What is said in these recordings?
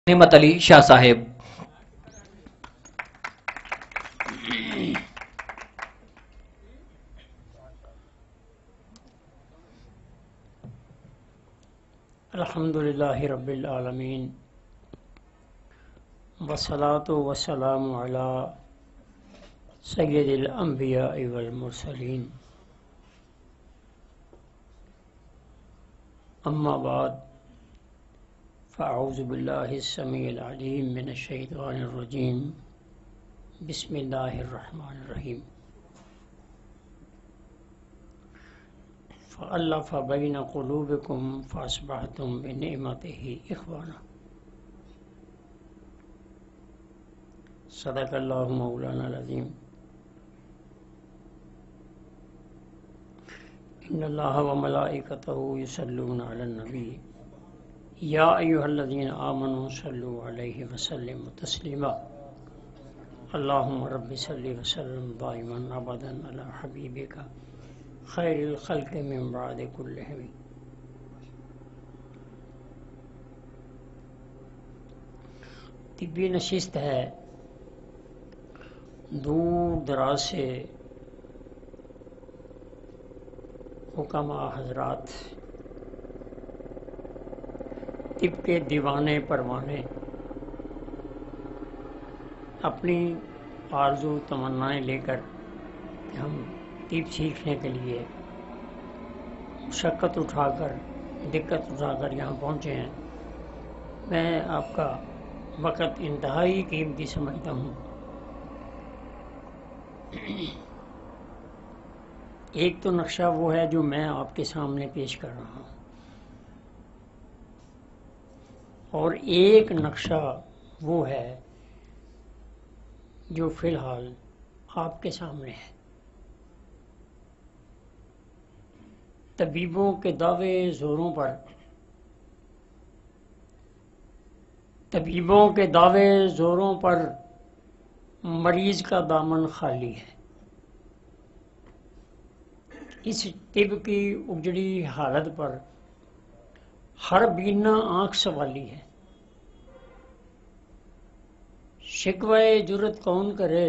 نعمت علی شاہ صاحب۔ الحمدللہ رب العالمین والصلاة والسلام علی سید الانبیاء والمرسلین، اما بعد فاعوذ باللہ السمیع العلیم من الشیطان الرجیم، بسم اللہ الرحمن الرحیم۔ فألف بین قلوبکم فاصبحتم بنعمتہ اخوانا۔ صدق اللہ مولانا العظیم۔ ان اللہ وملائکتہ یصلون علی النبی یا ایھا الذین آمنوا صلوا علیہ وسلموا تسلیما۔ اللہم رب صل وسلم دائما ابدا علی حبیبک خیر الخلق من بعد کلہم۔ طبی نشست ہے، دور دراز سے حکماء حضرات، طب کے دیوانے پروانے اپنی آرزو تمنائیں لے کر کہ ہم طب سیکھنے کے لیے مشقت اٹھا کر، دقت اٹھا کر یہاں پہنچے ہیں۔ میں آپ کا وقت انتہائی قیمتی سمجھتا ہوں۔ ایک تو نقشہ وہ ہے جو میں آپ کے سامنے پیش کر رہا ہوں، اور ایک نقشہ وہ ہے جو فی الحال آپ کے سامنے ہے۔ طبیبوں کے دعوے زوروں پر، طبیبوں کے دعوے زوروں پر مریض کا دامن خالی ہے۔ اس طب کی اجڑی حالت پر ہر بینا آنکھ سوالی ہے۔ شکوہ جرت کون کرے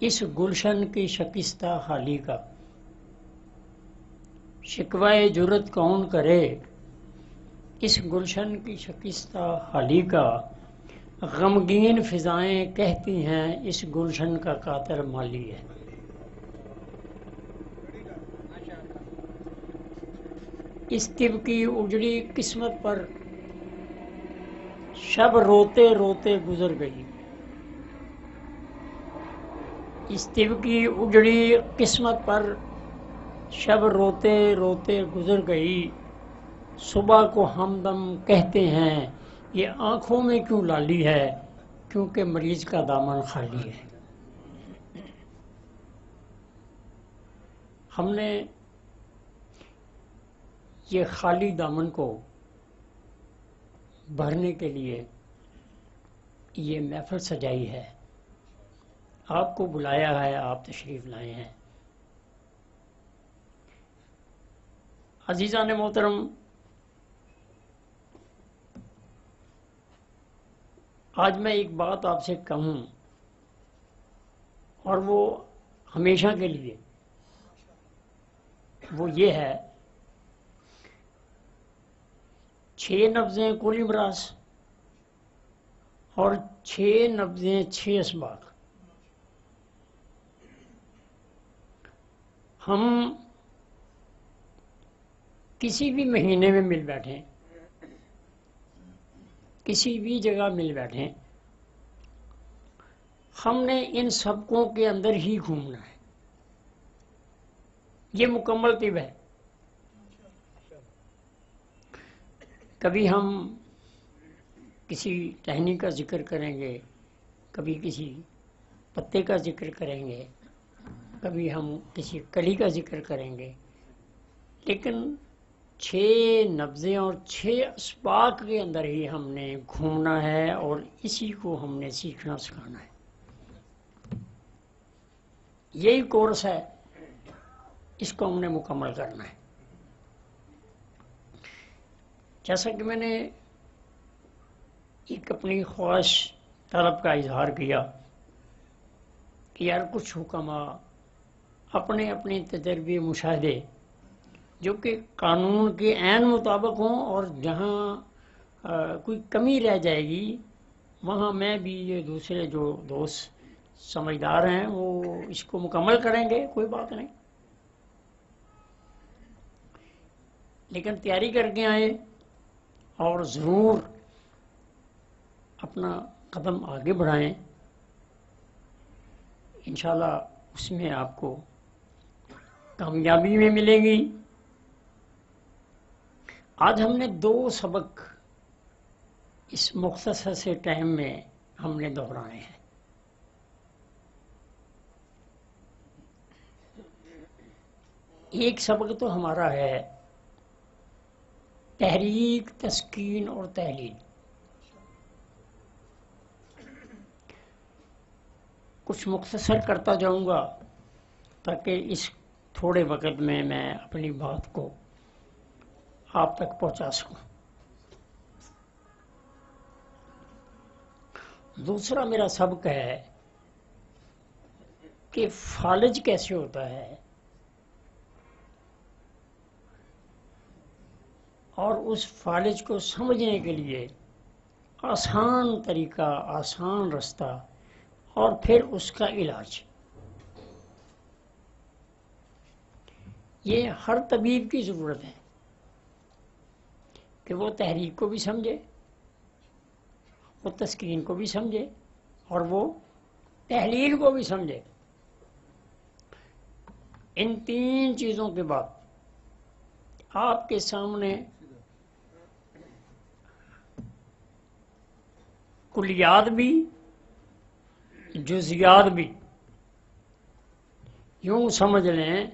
اس گلشن کی شکستہ حالی کا۔ شکوہ جرت کون کرے اس گلشن کی شکستہ حالی کا۔ غمگین فضائیں کہتی ہیں اس گلشن کا قاتل مالی ہے۔ اس طب کی اجڑی قسمت پر شب روتے روتے گزر گئی۔ اس طب کی اجڑی قسمت پر شب روتے روتے گزر گئی۔ صبح کو ہمدم کہتے ہیں یہ آنکھوں میں کیوں لالی ہے، کیونکہ مریض کا دامن خالی ہے۔ ہم نے یہ خالی دامن کو بھرنے کے لیے یہ محفل سجائی ہے، آپ کو بلایا ہے، آپ تشریف لائے ہیں۔ عزیزان محترم، آج میں ایک بات آپ سے کہوں، اور وہ ہمیشہ کے لیے، وہ یہ ہے 6 نبضیں کل امراض اور 6 نبضیں 6 اسباق۔ ہم کسی بھی مہینے میں مل بیٹھیں، کسی بھی جگہ مل بیٹھیں، ہم نے ان سبقوں کے اندر ہی گھومنا ہے۔ یہ مکمل طب ہے۔ کبھی ہم کسی ٹہنی کا ذکر کریں گے، کبھی کسی پتے کا ذکر کریں گے، کبھی ہم کسی کلی کا ذکر کریں گے، لیکن 6 نبضیں اور 6 اسباق کے اندر ہی ہم نے گھومنا ہے، اور اسی کو ہم نے سیکھنا سکھانا ہے۔ یہی کورس ہے، اس کو ہم نے مکمل کرنا ہے۔ جیسا کہ میں نے ایک اپنی خواہش طلب کا اظہار کیا کہ یار کچھ حکماء اپنے اپنے تجربے مشاہدے جو کہ قانون کے عین مطابق ہوں، اور جہاں کوئی کمی رہ جائے گی وہاں میں بھی یہ دوسرے جو دوست سمجھدار ہیں وہ اس کو مکمل کریں گے، کوئی بات نہیں. لیکن تیاری کر کے آئے اور ضرور اپنا قدم آگے بڑھائیں، انشاءاللہ اس میں آپ کو کامیابی میں ملے گی. آج ہم نے 2 سبق اس مختصر سے ٹائم میں ہم نے دہرائے ہیں. ایک سبق تو ہمارا ہے تحریک، تسکین اور تحلیل. کچھ مختصر کرتا جاؤں گا تاکہ اس تھوڑے وقت میں اپنی بات کو آپ تک پہنچا سکوں. دوسرا میرا سبق ہے کہ فالج کیسے ہوتا ہے، اور اس فالج کو سمجھنے کے لیے آسان طریقہ، آسان رستہ، اور پھر اس کا علاج. یہ ہر طبیب کی ضرورت ہے کہ وہ تحریک کو بھی سمجھے، وہ تسکین کو بھی سمجھے، اور وہ تحلیل کو بھی سمجھے. ان 3 چیزوں کے بعد آپ کے سامنے کلیات بھی، جزیات بھی، یوں سمجھ لیں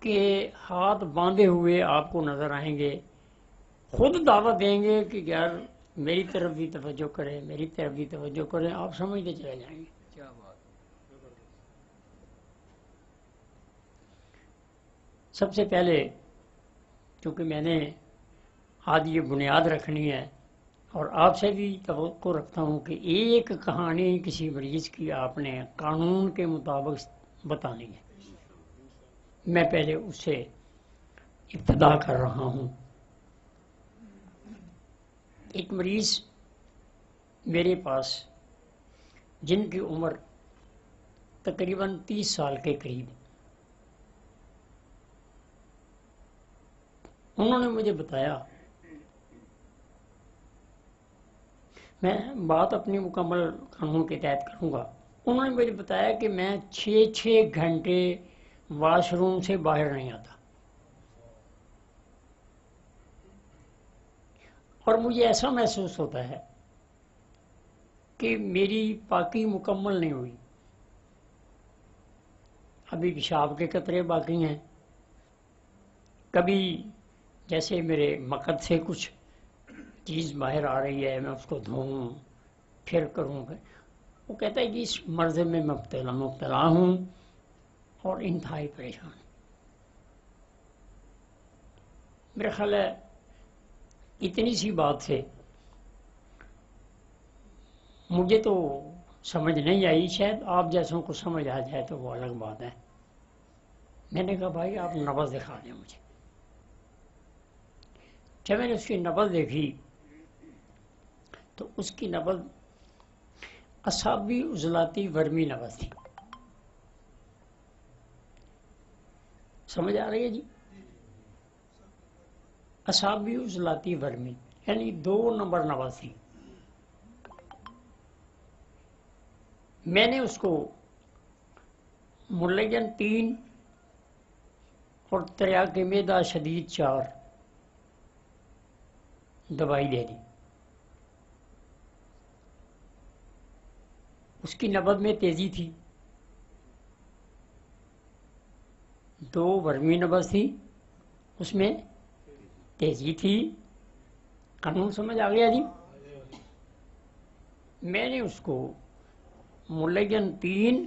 کہ ہاتھ باندھے ہوئے آپ کو نظر آئیں گے، خود دعوت دیں گے کہ یار میری طرف بھی توجہ کریں، میری طرف بھی توجہ کریں. آپ سمجھتے چلے جائیں گے. کیا بات. سب سے پہلے چونکہ میں نے آج یہ بنیاد رکھنی ہے، اور آپ سے بھی توقع رکھتا ہوں کہ ایک کہانی کسی مریض کی آپ نے قانون کے مطابق بتانی ہے. میں پہلے اس سے ابتدا کر رہا ہوں. ایک مریض میرے پاس جن کی عمر تقریباً 30 سال کے قریب، انہوں نے مجھے بتایا، میں بات اپنی مکمل قانون کے تحت کروں گا، انہوں نے مجھے بتایا کہ میں 6 گھنٹے واش روم سے باہر نہیں آتا، اور مجھے ایسا محسوس ہوتا ہے کہ میری پاکی مکمل نہیں ہوئی، ابھی پیشاب کے قطرے باقی ہیں، کبھی جیسے میرے مقد سے کچھ چیز باہر آ رہی ہے، میں اس کو دھوؤں پھر کروں گا. وہ کہتا ہے کہ اس مرض میں مبتلا ہوں اور انتہائی پریشان. میرا خیال ہے اتنی سی بات سے مجھے تو سمجھ نہیں آئی، شاید آپ جیسوں کو سمجھ آ جائے تو وہ الگ بات ہے. میں نے کہا بھائی آپ نبض دکھا دیں مجھے. جب میں نے اس کی نبض دیکھی تو اس کی نبض اعصابی عضلاتی ورمی نبض تھی. سمجھ آ رہی ہے جی؟ اعصابی عضلاتی ورمی یعنی 2 نمبر نبض تھی. میں نے اس کو ملین 3 اور تریاق معدہ شدید 4 دوائی دے دی. اس کی نبض میں تیزی تھی، 2 ورمی نبض تھی، اس میں تیزی تھی. قانون سمجھ آ گیا جی؟ میں نے اس کو ملین 3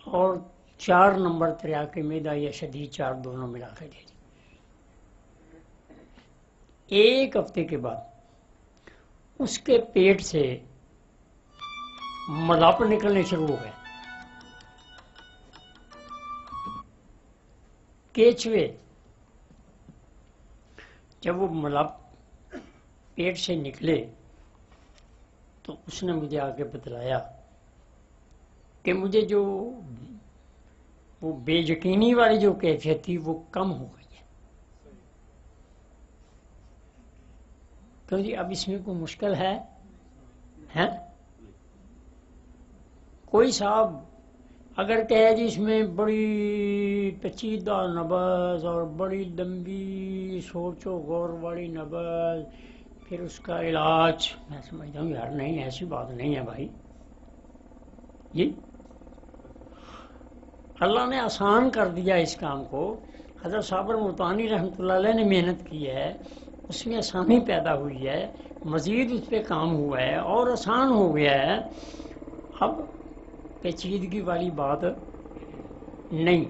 اور 4 نمبر تریاق معدہ یا شدید 4 دونوں ملا کے دے دی. 1 ہفتے کے بعد اس کے پیٹ سے ملاپ نکلنے شروع ہو گئے. کیچوے جب وہ ملاپ پیٹ سے نکلے تو اس نے مجھے آگے بتلایا کہ مجھے جو وہ بے یقینی والی جو کیفیت تھی وہ کم ہو گئی ہے. کیوں جی اب اس میں کوئی مشکل ہے؟ کوئی صاحب اگر کہے جی اس میں بڑی پیچیدہ نبض اور بڑی لمبی سوچ و غور والی نبض پھر اس کا علاج، میں سمجھتا ہوں یار نہیں، ایسی بات نہیں ہے بھائی. جی اللہ نے آسان کر دیا اس کام کو. حضرت صابر ملتانی رحمۃ اللہ علیہ نے محنت کی ہے، اس میں آسانی پیدا ہوئی ہے، مزید اس پہ کام ہوا ہے اور آسان ہو گیا ہے. اب پیچیدگی والی بات نہیں.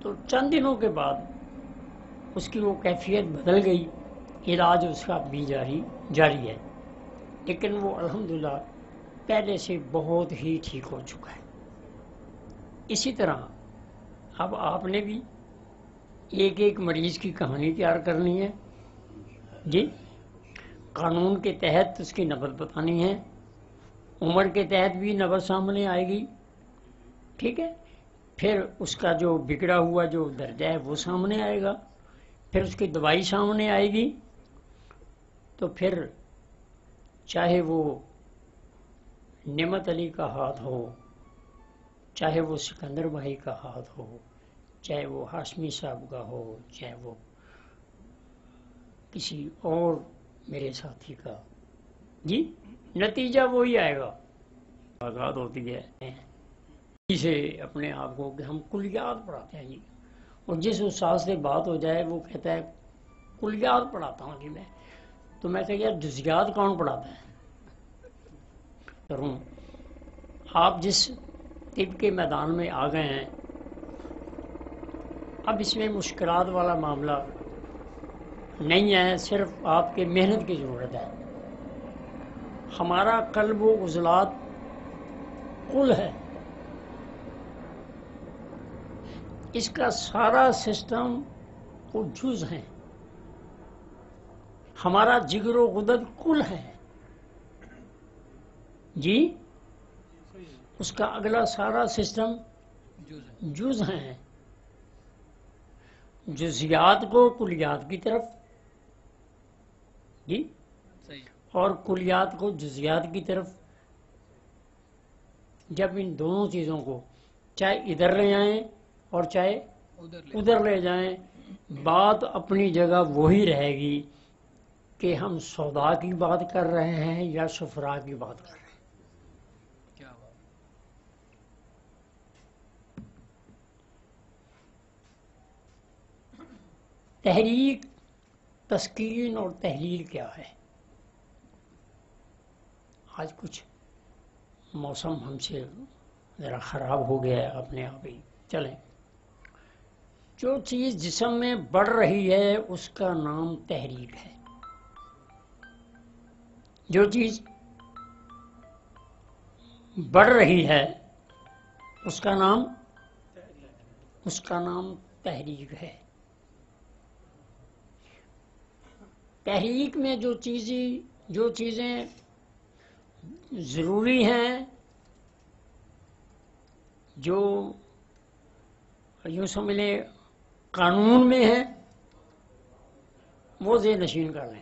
تو چند دنوں کے بعد اس کی وہ کیفیت بدل گئی. علاج اس کا بھی جاری ہے، لیکن وہ الحمدللہ پہلے سے بہت ہی ٹھیک ہو چکا ہے. اسی طرح اب آپ نے بھی ایک ایک مریض کی کہانی تیار کرنی ہے. جی قانون کے تحت اس کی نبض بتانی ہے، عمر کے تحت بھی نبض سامنے آئے گی. ٹھیک ہے، پھر اس کا جو بگڑا ہوا جو درجہ ہے وہ سامنے آئے گا، پھر اس کی دوائی سامنے آئے گی. تو پھر چاہے وہ نعمت علی کا ہاتھ ہو، چاہے وہ سکندر بھائی کا ہاتھ ہو، چاہے وہ ہاشمی صاحب کا ہو، چاہے وہ کسی اور میرے ساتھی کا، جی نتیجہ وہی آئے گا. آزاد ہوتی ہے سے اپنے آپ کو کہ ہم کلیات پڑھاتے ہیں جی، اور جس استاد سے بات ہو جائے وہ کہتا ہے کلیات پڑھاتا ہوں جی میں. تو میں کہا یار جزیات کون پڑھاتا ہے؟ کروں آپ جس طب کے میدان میں آ گئے ہیں، اب اس میں مشکلات والا معاملہ نہیں ہے، صرف آپ کے محنت کی ضرورت ہے. ہمارا قلب و عضلات کل ہے، اس کا سارا سسٹم وہ جز ہیں. ہمارا جگر و غدد کل ہے جی، اس کا اگلا سارا سسٹم جز ہیں. جزیات کو کلیات کی طرف جی، اور کلیات کو جزیات کی طرف. جب ان دونوں چیزوں کو چاہے ادھر لے جائیں اور چاہے ادھر لے جائیں، بات اپنی جگہ وہی رہے گی کہ ہم سودا کی بات کر رہے ہیں یا شفراء کی بات کر رہے ہیں. تحریک، تسکین اور تحلیل کیا ہے؟ آج کچھ موسم ہم سے ذرا خراب ہو گیا ہے اپنے آپ ہی. چلیں، جو چیز جسم میں بڑھ رہی ہے اس کا نام تحریک ہے. جو چیز بڑھ رہی ہے اس کا نام تحریک ہے. تحریک میں جو چیزیں ضروری ہیں، جو یوں سمجھ لیں قانون میں ہے، وہ ذہن نشین کر لیں.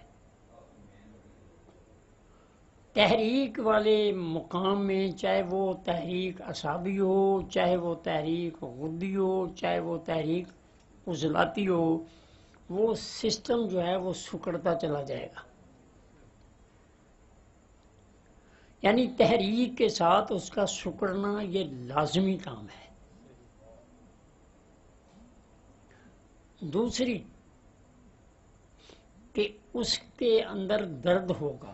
تحریک والے مقام میں چاہے وہ تحریک اعصابی ہو، چاہے وہ تحریک غدی ہو، چاہے وہ تحریک عضلاتی ہو، وہ سسٹم جو ہے وہ سکڑتا چلا جائے گا. یعنی تحریک کے ساتھ اس کا سکڑنا یہ لازمی کام ہے. دوسری کہ اس کے اندر درد ہوگا.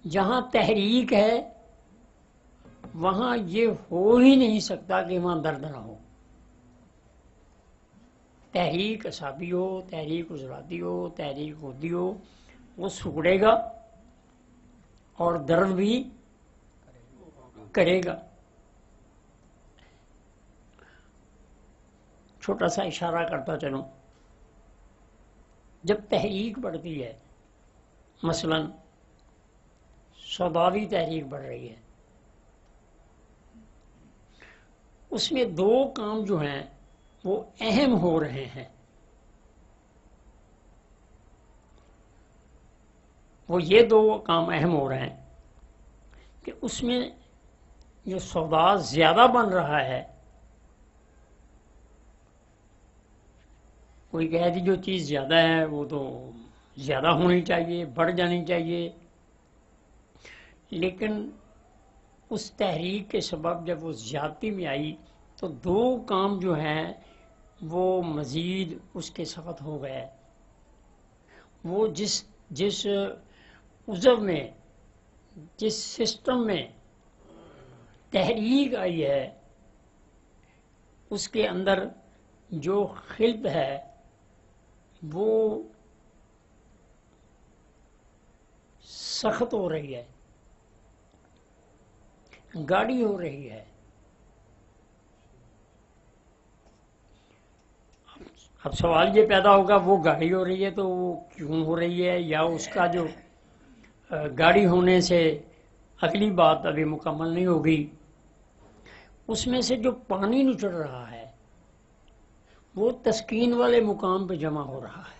جہاں تحریک ہے وہاں یہ ہو ہی نہیں سکتا کہ وہاں درد نہ ہو. تحریک اعصابی ہو، تحریک عضلاتی ہو، تحریک غدی ہو، وہ سکڑے گا اور درد بھی کرے گا۔ چھوٹا سا اشارہ کرتا چلوں، جب تحریک بڑھتی ہے، مثلا سوداوی تحریک بڑھ رہی ہے، اس میں دو کام جو ہیں وہ اہم ہو رہے ہیں۔ وہ یہ دو کام اہم ہو رہے ہیں کہ اس میں جو سودا زیادہ بن رہا ہے، کوئی کہہ دی جو چیز زیادہ ہے وہ تو زیادہ ہونی چاہیے، بڑھ جانی چاہیے، لیکن اس تحریک کے سبب جب وہ زیادتی میں آئی تو دو کام جو ہیں وہ مزید اس کے ساتھ ہو گئے۔ وہ جس عضو میں، جس سسٹم میں تحریک آئی ہے، اس کے اندر جو خلط ہے وہ سخت ہو رہی ہے، گاڑی ہو رہی ہے۔ اب سوال یہ پیدا ہوگا وہ گاڑی ہو رہی ہے تو وہ کیوں ہو رہی ہے، یا اس کا جو گاڑی ہونے سے اگلی بات ابھی مکمل نہیں ہوگی، اس میں سے جو پانی نچڑ رہا ہے وہ تسکین والے مقام پہ جمع ہو رہا ہے،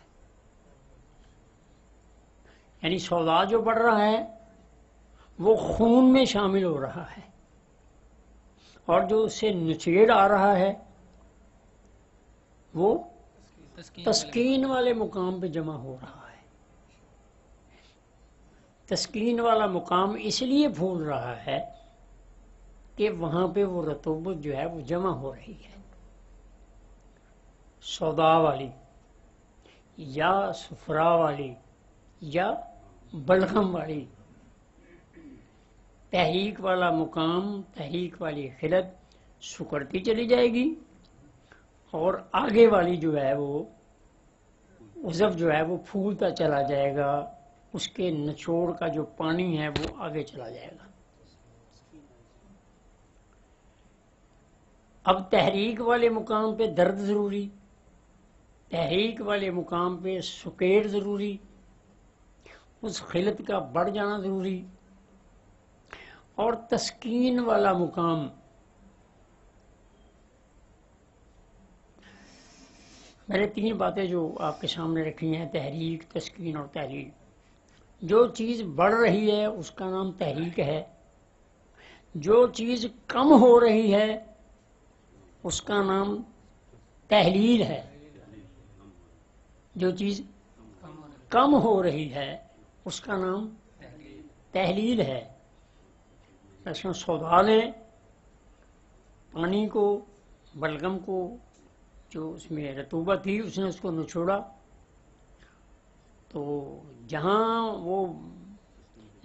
یعنی سودا جو بڑھ رہا ہے وہ خون میں شامل ہو رہا ہے، اور جو اس سے نچیڑ آ رہا ہے وہ تسکین والے مقام پہ جمع ہو رہا ہے۔ تسکین والا مقام اس لیے پھول رہا ہے کہ وہاں پہ وہ رطوبت جو ہے وہ جمع ہو رہی ہے، سودا والی یا صفرا والی یا بلغم والی۔ تحریک والا مقام، تحریک والی خلط سکڑتی چلی جائے گی، اور آگے والی جو ہے وہ عضو جو ہے وہ پھولتا چلا جائے گا، اس کے نچوڑ کا جو پانی ہے وہ آگے چلا جائے گا۔ اب تحریک والے مقام پہ درد ضروری، تحریک والے مقام پہ سکیڑ ضروری، اس خلط کا بڑھ جانا ضروری، اور تسکین والا مقام میں نے تین باتیں جو آپ کے سامنے رکھی ہیں، تحریک، تسکین اور تحریک۔ جو چیز بڑھ رہی ہے اس کا نام تحریک ہے، جو چیز کم ہو رہی ہے اس کا نام تحلیل ہے، جو چیز کم ہو رہی ہے اس کا نام تحلیل ہے۔ ایسا سودا نے پانی کو، بلغم کو، جو اس میں رطوبت تھی اس نے اس کو نچوڑا، تو جہاں وہ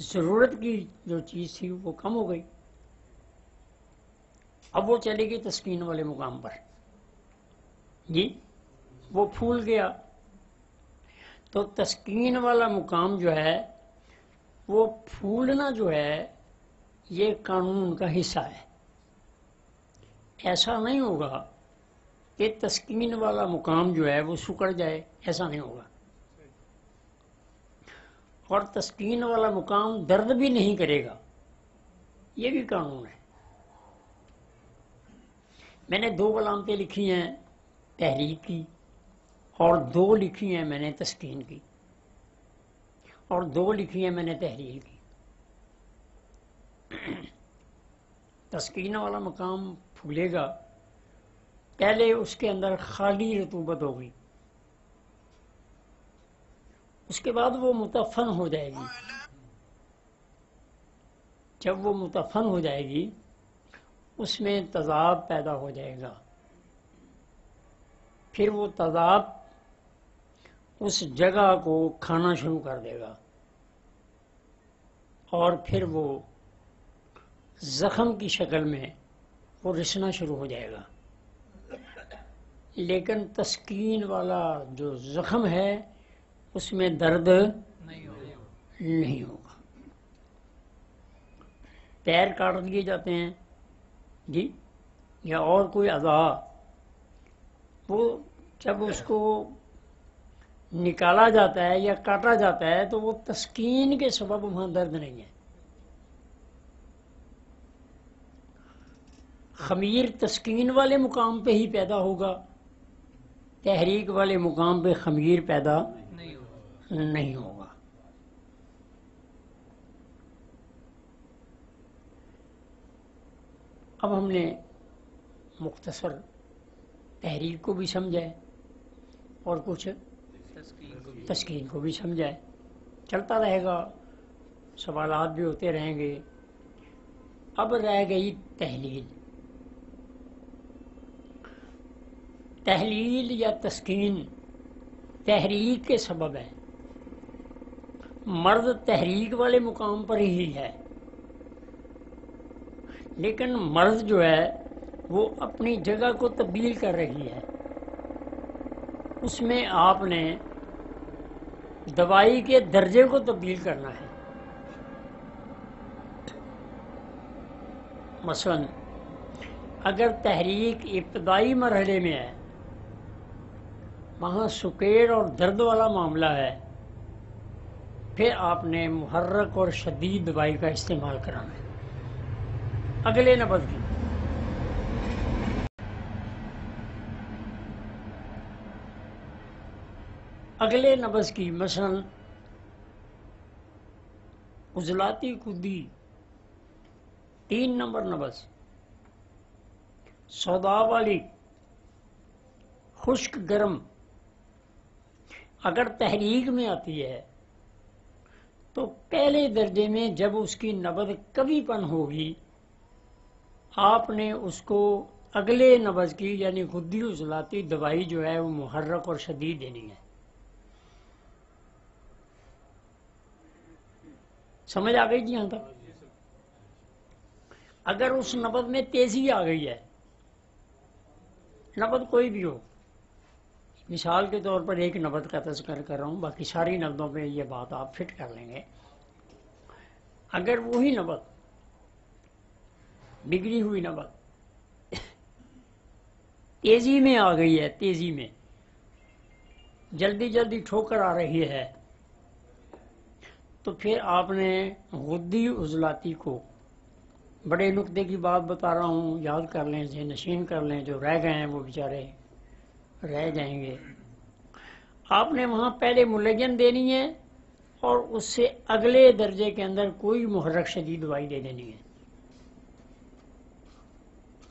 ضرورت کی جو چیز تھی وہ کم ہو گئی، اب وہ چلے گی تسکین والے مقام پر، جی وہ پھول گیا۔ تو تسکین والا مقام جو ہے وہ پھولنا جو ہے یہ قانون کا حصہ ہے۔ ایسا نہیں ہوگا کہ تسکین والا مقام جو ہے وہ سکڑ جائے، ایسا نہیں ہوگا، اور تسکین والا مقام درد بھی نہیں کرے گا، یہ بھی قانون ہے۔ میں نے دو علامتیں لکھی ہیں تحریک کی، اور دو لکھی ہیں میں نے تسکین کی، اور دو لکھی ہیں میں نے تحلیل کی۔ تسکین والا مقام پھولے گا، پہلے اس کے اندر خالی رطوبت ہوگی، اس کے بعد وہ متفن ہو جائے گی۔ جب وہ متفن ہو جائے گی اس میں تضاد پیدا ہو جائے گا، پھر وہ تضاد اس جگہ کو کھانا شروع کر دے گا، اور پھر وہ زخم کی شکل میں وہ رسنا شروع ہو جائے گا۔ لیکن تسکین والا جو زخم ہے اس میں درد نہیں ہوگا. پیر کاٹ دیے جاتے ہیں جی، یا اور کوئی اعضاء، وہ جب اس کو نکالا جاتا ہے یا کاٹا جاتا ہے تو وہ تسکین کے سبب وہاں درد نہیں ہے. خمیر تسکین والے مقام پہ ہی پیدا ہوگا، تحریک والے مقام پہ خمیر پیدا نہیں ہوگا. اب ہم نے مختصر تحریک کو بھی سمجھا ہے اور کچھ تسکین کو بھی سمجھا ہے. چلتا رہے گا، سوالات بھی ہوتے رہیں گے. اب رہ گئی تحلیل. تحلیل یا تسکین تحریک کے سبب ہے. مرد تحریک والے مقام پر ہی ہے، لیکن مرد جو ہے وہ اپنی جگہ کو تبدیل کر رہی ہے. اس میں آپ نے دوائی کے درجے کو تبدیل کرنا ہے. مثلا اگر تحریک ابتدائی مرحلے میں ہے، وہاں سکیڑ اور درد والا معاملہ ہے، پھر آپ نے محرک اور شدید دوائی کا استعمال کرانا ہے. اگلے نبض کی مثلا عضلاتی کدی 3 نمبر نبض، سودا والی خشک گرم، اگر تحریک میں آتی ہے تو پہلے درجے میں جب اس کی نبض کبھی پن ہوگی، آپ نے اس کو اگلے نبض کی یعنی غدی عضلاتی دوائی جو ہے وہ محرک اور شدید دینی ہے. سمجھ آ گئی جی یہاں تک؟ اگر اس نبض میں تیزی آ گئی ہے، نبض کوئی بھی ہو، مثال کے طور پر ایک نبض کا تذکر کر رہا ہوں، باقی ساری نبضوں پہ یہ بات آپ فٹ کر لیں گے. اگر وہی نبض بگڑی ہوئی نبض تیزی میں آ گئی ہے، تیزی میں جلدی ٹھوکر آ رہی ہے، تو پھر آپ نے غدی عضلاتی کو، بڑے نقطے کی بات بتا رہا ہوں، یاد کر لیں، ذہن نشین کر لیں، جو رہ گئے ہیں وہ بیچارے رہ جائیں گے. آپ نے وہاں پہلے ملین دینی ہے اور اس سے اگلے درجے کے اندر کوئی محرک شدید دوائی دے دینی ہے.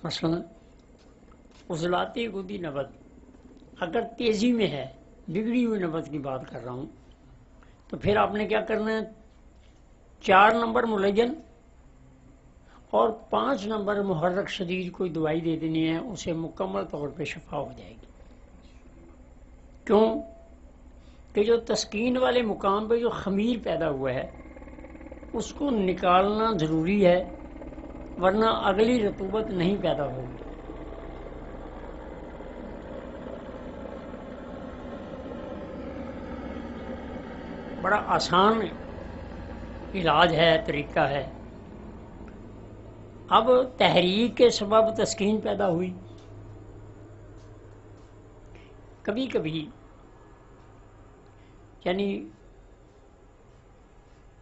مثلا عضلاتی غدی نبض اگر تیزی میں ہے، بگڑی ہوئی نبض کی بات کر رہا ہوں، تو پھر آپ نے کیا کرنا ہے، 4 نمبر ملین اور 5 نمبر محرک شدید کوئی دوائی دے دینی ہے، اسے مکمل طور پہ شفا ہو جائے گی. کیوں کہ جو تسکین والے مقام پہ جو خمیر پیدا ہوا ہے اس کو نکالنا ضروری ہے، ورنہ اگلی رطوبت نہیں پیدا ہوگی. بڑا آسان علاج ہے، طریقہ ہے. اب تحریک کے سبب تسکین پیدا ہوئی. کبھی کبھی یعنی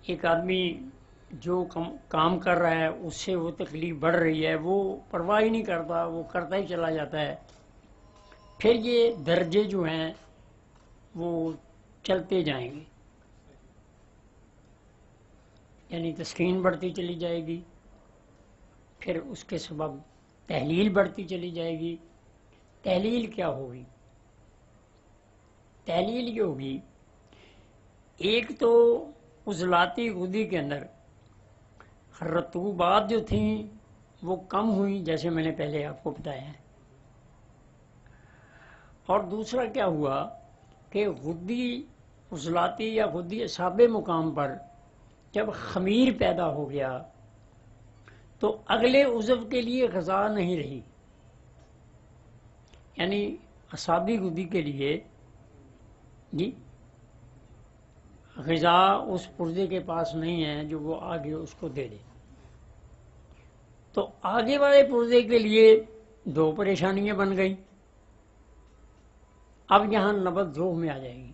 ایک آدمی جو کام کر رہا ہے اس سے وہ تکلیف بڑھ رہی ہے، وہ پرواہ ہی نہیں کرتا، وہ کرتا ہی چلا جاتا ہے. پھر یہ درجے جو ہیں وہ چلتے جائیں گے، یعنی تسکین بڑھتی چلی جائے گی، پھر اس کے سبب تحلیل بڑھتی چلی جائے گی. تحلیل کیا ہوگی؟ تحلیل یہ ہوگی، ایک تو عضلاتی غدی کے اندر رطوبات جو تھیں وہ کم ہوئیں، جیسے میں نے پہلے آپ کو بتایا ہے. اور دوسرا کیا ہوا کہ غدی عضلاتی یا غدی اعصاب مقام پر جب خمیر پیدا ہو گیا تو اگلے عضو کے لیے غذا نہیں رہی. یعنی اعصابی گدی کے لیے جی غذا اس پرزے کے پاس نہیں ہے جو وہ آگے اس کو دے دے، تو آگے والے پرزے کے لیے دو پریشانیاں بن گئی. اب یہاں نبض ذوف میں آ جائے گی.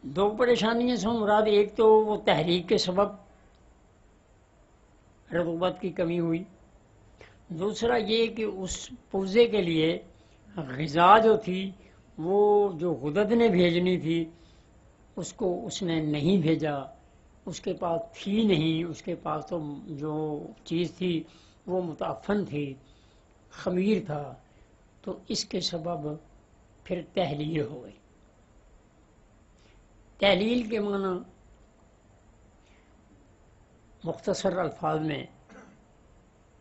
دو پریشانیاں سے مراد ایک تو وہ تحریک کے سبب رطوبت کی کمی ہوئی، دوسرا یہ کہ اس پرزے کے لیے غذا جو تھی وہ جو غدد نے بھیجنی تھی اس کو اس نے نہیں بھیجا، اس کے پاس تھی نہیں، اس کے پاس تو جو چیز تھی وہ متعفن تھی، خمیر تھا، تو اس کے سبب پھر تحلیل ہو گئی. تحلیل کے معنی مختصر الفاظ میں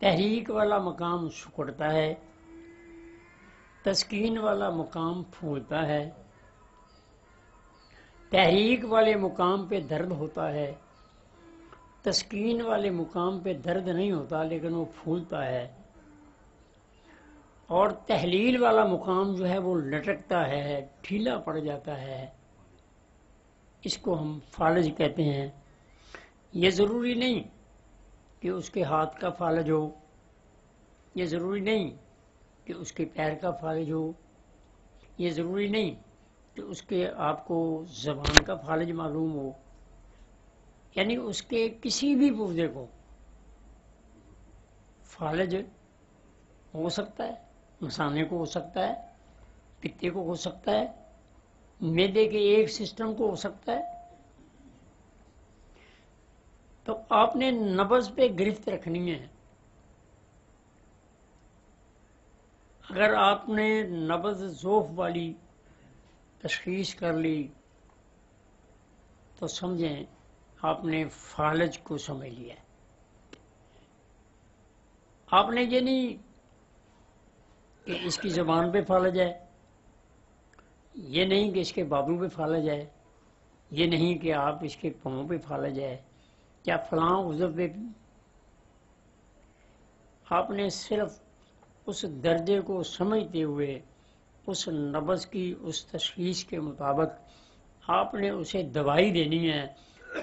تحریک والا مقام سکڑتا ہے، تسکین والا مقام پھولتا ہے. تحریک والے مقام پہ درد ہوتا ہے، تسکین والے مقام پہ درد نہیں ہوتا لیکن وہ پھولتا ہے، اور تحلیل والا مقام جو ہے وہ لٹکتا ہے، ڈھیلا پڑ جاتا ہے. اس کو ہم فالج کہتے ہیں. یہ ضروری نہیں کہ اس کے ہاتھ کا فالج ہو، یہ ضروری نہیں کہ اس کے پیر کا فالج ہو، یہ ضروری نہیں کہ اس کے آپ کو زبان کا فالج معلوم ہو، یعنی اس کے کسی بھی پرزے کو فالج ہو سکتا ہے، مثانے کو ہو سکتا ہے، پتے کو ہو سکتا ہے، معدے کے ایک سسٹم کو ہو سکتا ہے. تو آپ نے نبض پہ گرفت رکھنی ہے. اگر آپ نے نبض ذوف والی تشخیص کر لی تو سمجھیں آپ نے فالج کو سمجھ لیا. آپ نے یہ نہیں کہ اس کی زبان پہ فالج ہے، یہ نہیں کہ اس کے بازو پہ فالج ہے، یہ نہیں کہ آپ اس کے پاؤں پہ فالج ہے یا فلاں عضو پہ. آپ نے صرف اس درجے کو سمجھتے ہوئے اس نبض کی اس تشخیص کے مطابق آپ نے اسے دوائی دینی ہے.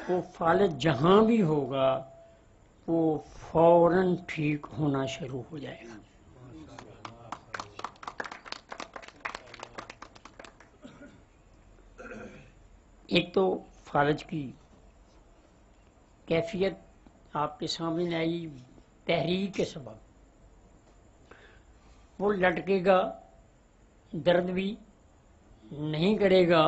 وہ فالج جہاں بھی ہوگا وہ فوراً ٹھیک ہونا شروع ہو جائے گا. ایک تو فالج کی کیفیت آپ کے سامنے آئی تحریک کے سبب، وہ لٹکے گا، درد بھی نہیں کرے گا،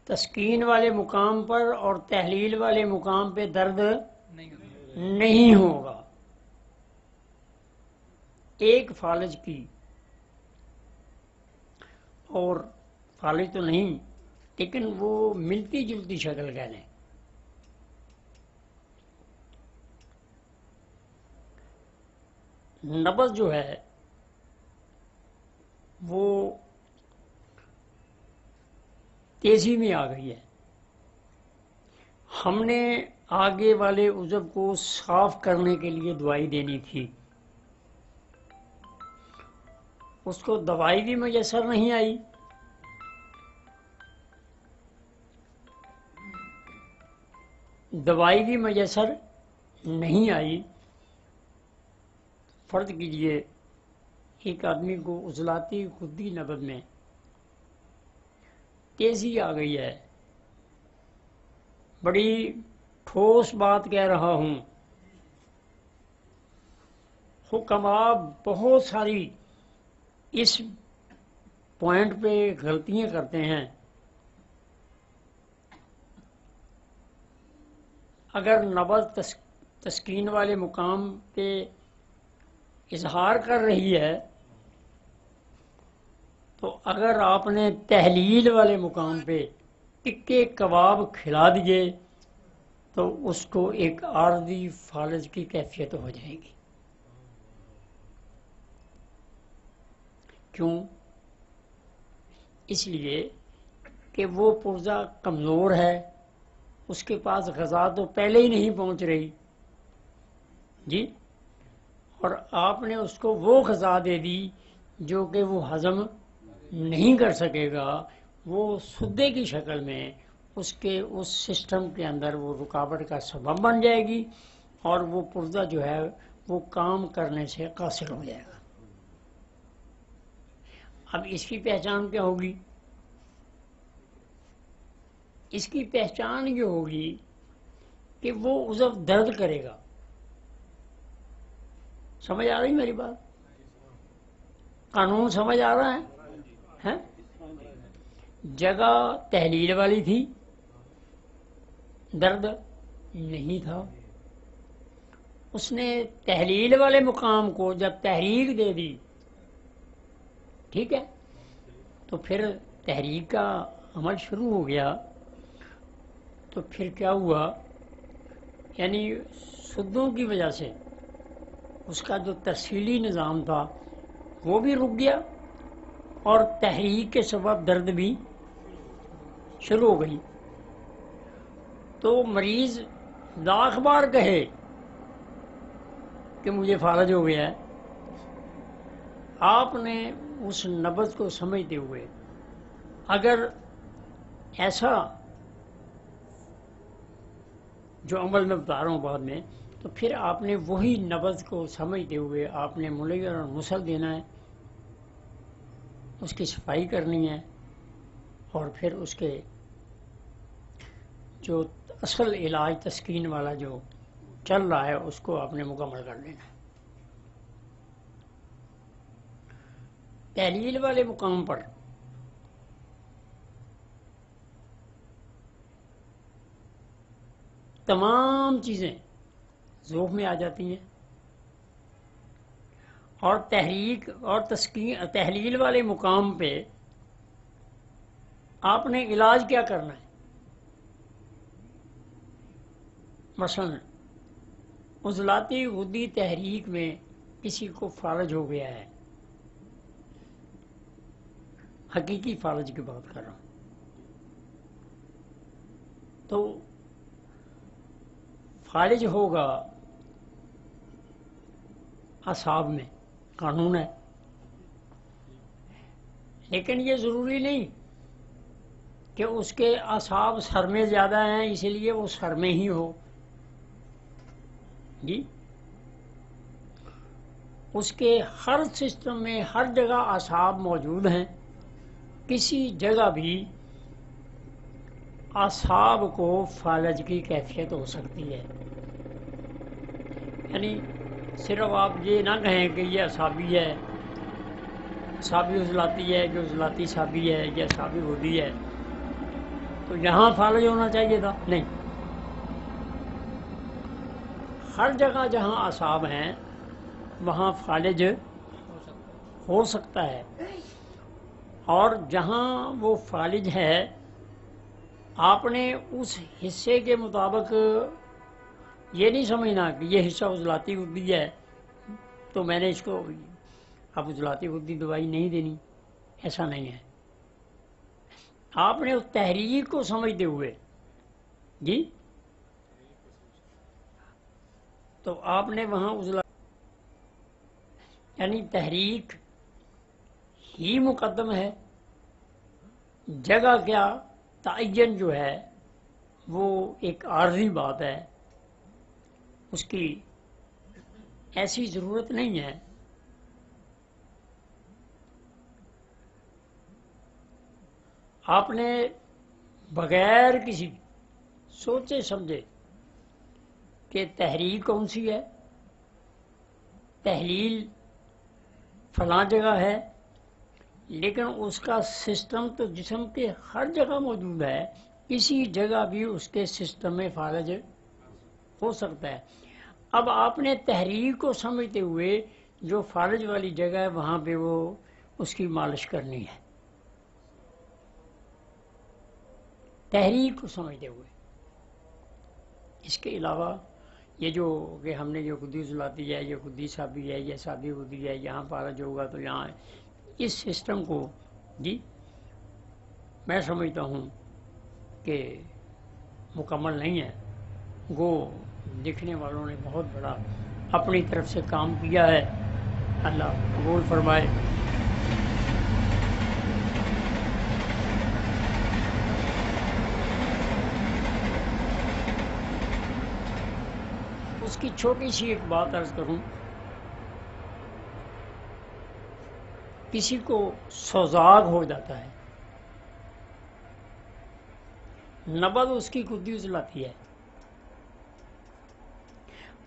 تسکین والے مقام پر اور تحلیل والے مقام پہ درد نہیں ہوگا. ایک فالج کی، اور فالج تو نہیں لیکن وہ ملتی جلتی شکل کہہ لیں. نبض جو ہے وہ تیزی میں آ گئی ہے. ہم نے آگے والے عضو کو صاف کرنے کے لیے دوائی دینی تھی، اس کو دوائی بھی میسر نہیں آئی، دوائی بھی میسر نہیں آئی. فرض کیجئے ایک آدمی کو عضلاتی خودی نبض میں تیزی آ گئی ہے. بڑی ٹھوس بات کہہ رہا ہوں، حکماء بہت ساری اس پوائنٹ پہ غلطیاں کرتے ہیں. اگر نبض تسکین والے مقام پہ اظہار کر رہی ہے تو اگر آپ نے تحلیل والے مقام پہ ٹکے کباب کھلا دیے تو اس کو ایک عارضی فالج کی کیفیت ہو جائے گی. کیوں؟ اس لیے کہ وہ پرزہ کمزور ہے، اس کے پاس غذا تو پہلے ہی نہیں پہنچ رہی، جی، اور آپ نے اس کو وہ غذا دے دی جو کہ وہ ہضم نہیں کر سکے گا، وہ سدے کی شکل میں اس کے اس سسٹم کے اندر وہ رکاوٹ کا سبب بن جائے گی، اور وہ پرزہ جو ہے وہ کام کرنے سے قاصر ہو جائے گا۔ اب اس کی پہچان کیا ہوگی؟ اس کی پہچان یہ ہوگی کہ وہ عضو درد کرے گا۔ سمجھ آ رہی میری بات؟ قانون سمجھ آ رہا ہے؟ جگہ تحلیل والی تھی، درد نہیں تھا۔ اس نے تحلیل والے مقام کو جب تحریک دے دی، ٹھیک ہے، تو پھر تحریک کا عمل شروع ہو گیا، تو پھر کیا ہوا؟ یعنی سدوں کی وجہ سے اس کا جو ترسیلی نظام تھا وہ بھی رک گیا، اور تحریک کے سبب درد بھی شروع ہو گئی۔ تو مریض لاکھ بار کہے کہ مجھے فالج ہو گیا ہے، آپ نے اس نبض کو سمجھتے ہوئے اگر ایسا جو عمل میں بتا رہا ہوں بعد میں، تو پھر آپ نے وہی نبض کو سمجھتے ہوئے آپ نے ملیور اور مسل دینا ہے، اس کی صفائی کرنی ہے، اور پھر اس کے جو اصل علاج تسکین والا جو چل رہا ہے اس کو آپ نے مکمل کر لینا ہے۔ تحلیل والے مقام پر تمام چیزیں ذوق میں آ جاتی ہیں، اور تحریک اور تحلیل والے مقام پہ آپ نے علاج کیا کرنا ہے؟ مثلا عضلاتی غدی تحریک میں کسی کو فالج ہو گیا ہے، حقیقی فالج کی بات کر رہا ہوں، تو فالج ہوگا اعصاب میں، قانون ہے، لیکن یہ ضروری نہیں کہ اس کے اعصاب سر میں زیادہ ہیں اسی لیے وہ سر میں ہی ہو، جی، اس کے ہر سسٹم میں ہر جگہ اعصاب موجود ہیں، کسی جگہ بھی اعصاب کو فالج کی کیفیت ہو سکتی ہے۔ یعنی صرف آپ یہ نہ کہیں کہ یہ اعصابی ہے، اعصابی عضلاتی ہے، جو عضلاتی اعصابی ہے، یہ اعصابی غدی ہے، تو یہاں فالج ہونا چاہیے تھا، نہیں، ہر جگہ جہاں اعصاب ہیں وہاں فالج ہو سکتا ہے، اور جہاں وہ فالج ہے آپ نے اس حصے کے مطابق یہ نہیں سمجھنا کہ یہ حصہ عضلاتی غدی ہے تو میں نے اس کو اب عضلاتی غدی دوائی نہیں دینی، ایسا نہیں ہے۔ آپ نے اس تحریک کو سمجھتے ہوئے، جی، تو آپ نے وہاں یعنی تحریک ہی مقدم ہے، جگہ کیا تعین جو ہے وہ ایک عارضی بات ہے، اس کی ایسی ضرورت نہیں ہے۔ آپ نے بغیر کسی سوچے سمجھے کہ تحریک کون سی ہے، تحلیل فلاں جگہ ہے، لیکن اس کا سسٹم تو جسم کے ہر جگہ موجود ہے، کسی جگہ بھی اس کے سسٹم میں فالج ہو سکتا ہے۔ اب آپ نے تحریک کو سمجھتے ہوئے جو فالج والی جگہ ہے وہاں پہ وہ اس کی مالش کرنی ہے، تحریک کو سمجھتے ہوئے۔ اس کے علاوہ یہ جو کہ ہم نے جو غدی عضلاتی ہے، یہ غدی اعصابی ہے، یہ اعصابی غدی ہے، یہاں فالج ہوگا تو یہاں، اس سسٹم کو، جی، میں سمجھتا ہوں کہ مکمل نہیں ہے، گو لکھنے والوں نے بہت بڑا اپنی طرف سے کام کیا ہے، اللہ قبول فرمائے۔ اس کی چھوٹی سی ایک بات عرض کروں، کسی کو سوزاگ ہو جاتا ہے، نبض اس کی غدی عضلاتی ہے۔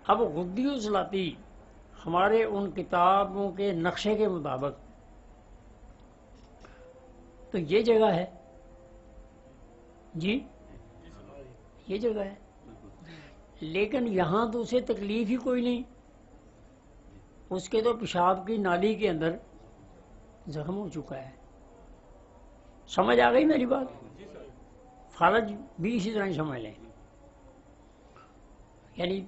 اب غدی عضلاتی ہمارے ان کتابوں کے نقشے کے مطابق تو یہ جگہ ہے جی، یہ جگہ ہے، لیکن یہاں تو اسے تکلیف ہی کوئی نہیں، اس کے تو پیشاب کی نالی کے اندر زخم ہو چکا ہے۔ سمجھ آ گئی میری بات؟ فالج بھی اسی طرح سمجھ لیں، یعنی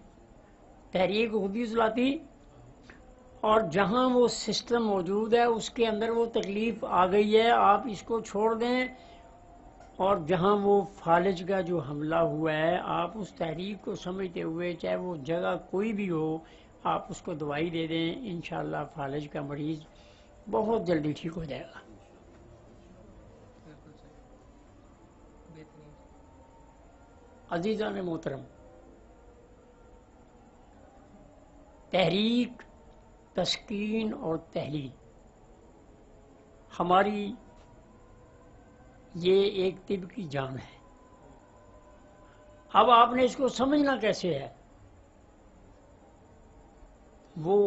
تحریک غدی عضلاتی، اور جہاں وہ سسٹم موجود ہے اس کے اندر وہ تکلیف آ گئی ہے، آپ اس کو چھوڑ دیں، اور جہاں وہ فالج کا جو حملہ ہوا ہے آپ اس تحریک کو سمجھتے ہوئے، چاہے وہ جگہ کوئی بھی ہو، آپ اس کو دوائی دے دیں، انشاءاللہ فالج کا مریض بہت جلدی ٹھیک ہو جائے گا۔ عزیزان محترم، تحریک، تسکین اور تحلیل ہماری یہ ایک طب کی جان ہے۔ اب آپ نے اس کو سمجھنا کیسے ہے؟ وہ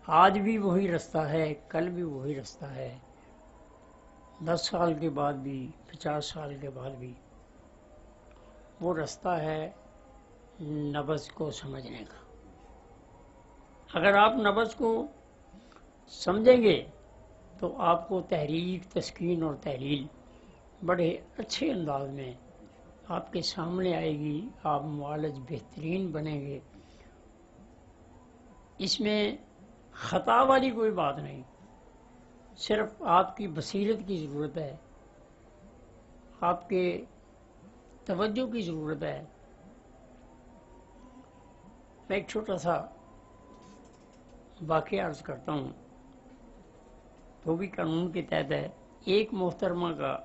آج بھی وہی رستہ ہے، کل بھی وہی رستہ ہے، 10 سال کے بعد بھی، 50 سال کے بعد بھی وہ رستہ ہے نبض کو سمجھنے کا۔ اگر آپ نبض کو سمجھیں گے تو آپ کو تحریک، تسکین اور تحلیل بڑے اچھے انداز میں آپ کے سامنے آئے گی، آپ معالج بہترین بنیں گے۔ اس میں خطا والی کوئی بات نہیں، صرف آپ کی بصیرت کی ضرورت ہے، آپ کے توجہ کی ضرورت ہے۔ میں ایک چھوٹا سا واقعہ عرض کرتا ہوں، وہ بھی قانون کے تحت ہے۔ ایک محترمہ کا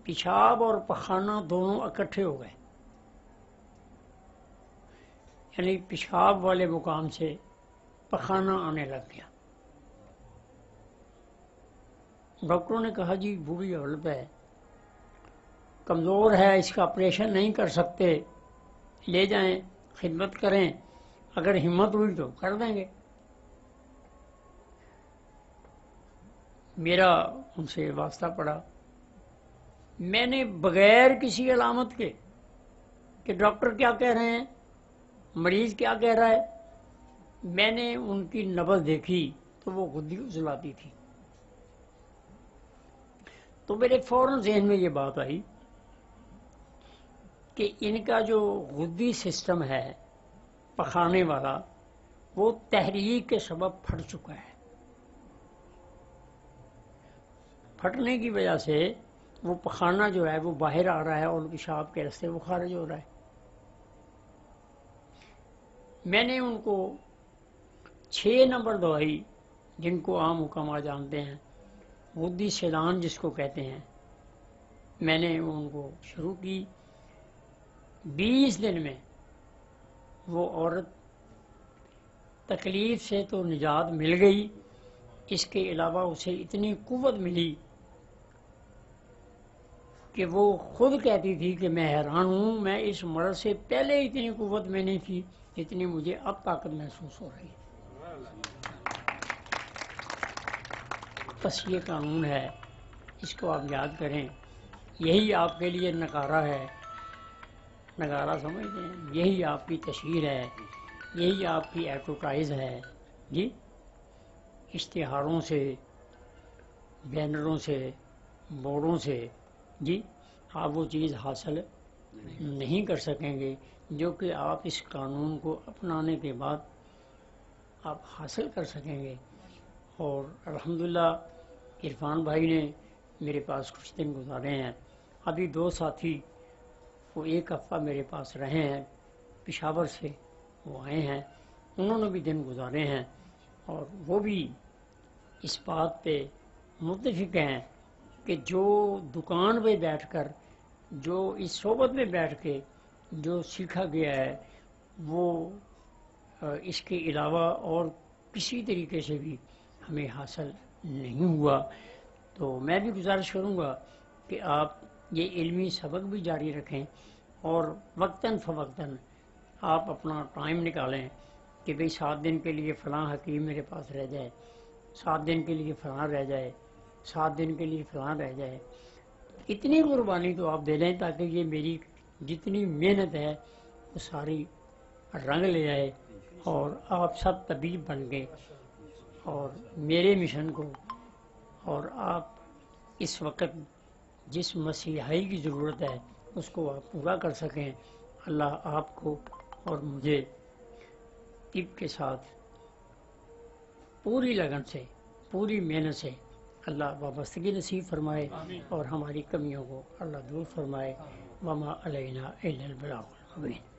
پیشاب اور پخانہ دونوں اکٹھے ہو گئے، یعنی پیشاب والے مقام سے پخانہ آنے لگ گیا۔ ڈاکٹروں نے کہا جی بوڑھی عورت ہے، کمزور ہے، اس کا آپریشن نہیں کر سکتے، لے جائیں، خدمت کریں، اگر ہمت ہوئی تو کر دیں گے۔ میرا ان سے واسطہ پڑا، میں نے بغیر کسی علامت کے کہ ڈاکٹر کیا کہہ رہے ہیں، مریض کیا کہہ رہا ہے، میں نے ان کی نبض دیکھی تو وہ غدی عضلاتی تھی۔ تو میرے فوراً ذہن میں یہ بات آئی کہ ان کا جو غدی سسٹم ہے پخانے والا، وہ تحریک کے سبب پھٹ چکا ہے۔ پھٹنے کی وجہ سے وہ پخانہ جو ہے وہ باہر آ رہا ہے اور پیشاب کے راستے وہ خارج ہو رہا ہے۔ میں نے ان کو 6 نمبر دوائی، جن کو عام حکام جانتے ہیں، غدی سیلان جس کو کہتے ہیں، میں نے ان کو شروع کی۔ 20 دن میں وہ عورت تکلیف سے تو نجات مل گئی، اس کے علاوہ اسے اتنی قوت ملی کہ وہ خود کہتی تھی کہ میں حیران ہوں، میں اس مرض سے پہلے اتنی قوت میں نہیں تھی جتنی مجھے اب طاقت محسوس ہو رہی ہے۔ بس یہ قانون ہے، اس کو آپ یاد کریں، یہی آپ کے لیے نکارہ ہے، نگارہ سمجھتے ہیں، یہی آپ کی تشہیر ہے، یہی آپ کی ایڈورٹائز ہے جی۔ اشتہاروں سے، بینروں سے، بورڈوں سے جی آپ وہ چیز حاصل نہیں کر سکیں گے جو کہ آپ اس قانون کو اپنانے کے بعد آپ حاصل کر سکیں گے۔ اور الحمدللہ عرفان بھائی نے میرے پاس کچھ دن گزارے ہیں، ابھی 2 ساتھی وہ 1 ہفتہ میرے پاس رہے ہیں پشاور سے، وہ آئے ہیں، انہوں نے بھی دن گزارے ہیں، اور وہ بھی اس بات پہ متفق ہیں کہ جو دکان پہ بیٹھ کر، جو اس صحبت میں بیٹھ کے جو سیکھا گیا ہے، وہ اس کے علاوہ اور کسی طریقے سے بھی ہمیں حاصل نہیں ہوا۔ تو میں بھی گزارش کروں گا کہ آپ یہ علمی سبق بھی جاری رکھیں، اور وقتاً فوقتاً آپ اپنا ٹائم نکالیں کہ بھئی 7 دن کے لیے فلاں حکیم میرے پاس رہ جائے، 7 دن کے لیے فلاں رہ جائے، 7 دن کے لیے فلاں رہ جائے۔ اتنی قربانی تو آپ دے لیں تاکہ یہ میری جتنی محنت ہے وہ ساری رنگ لے آئے، اور آپ سب طبیب بن گئے اور میرے مشن کو، اور آپ اس وقت جس مسیحائی کی ضرورت ہے اس کو آپ پورا کر سکیں۔ اللہ آپ کو اور مجھے طب کے ساتھ پوری لگن سے، پوری محنت سے اللہ وابستگی نصیب فرمائے، اور ہماری کمیوں کو اللہ دور فرمائے۔ وما علینا الا البلاغ المبین۔